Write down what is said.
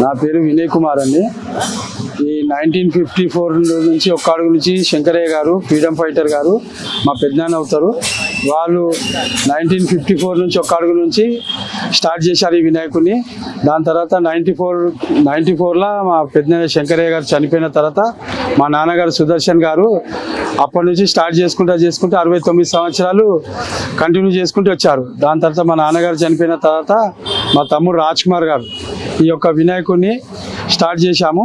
నా పేరు వినయ్ కుమార్ అండి. ఈ 1954 నుంచి ఒక్క అడుగు నుంచి శంకరయ్య గారు ఫ్రీడమ్ ఫైటర్ గారు మా పెద్దనాన్న అవుతారు. వాళ్ళు 1954 నుంచి ఒక్క అడుగు నుంచి స్టార్ట్ చేశారు ఈ వినాయకుడిని. దాని తర్వాత 94లో మా పెద్దనాన్న శంకరయ్య గారు చనిపోయిన తర్వాత మా నాన్నగారు సుదర్శన్ గారు అప్పటి నుంచి స్టార్ట్ చేసుకుంటూ 69 సంవత్సరాలు కంటిన్యూ చేసుకుంటూ వచ్చారు. దాని తర్వాత మా నాన్నగారు చనిపోయిన తర్వాత మా తమ్ముడు రాజ్ కుమార్ గారు ఈ యొక్క వినాయకుడిని స్టార్ట్ చేశాము.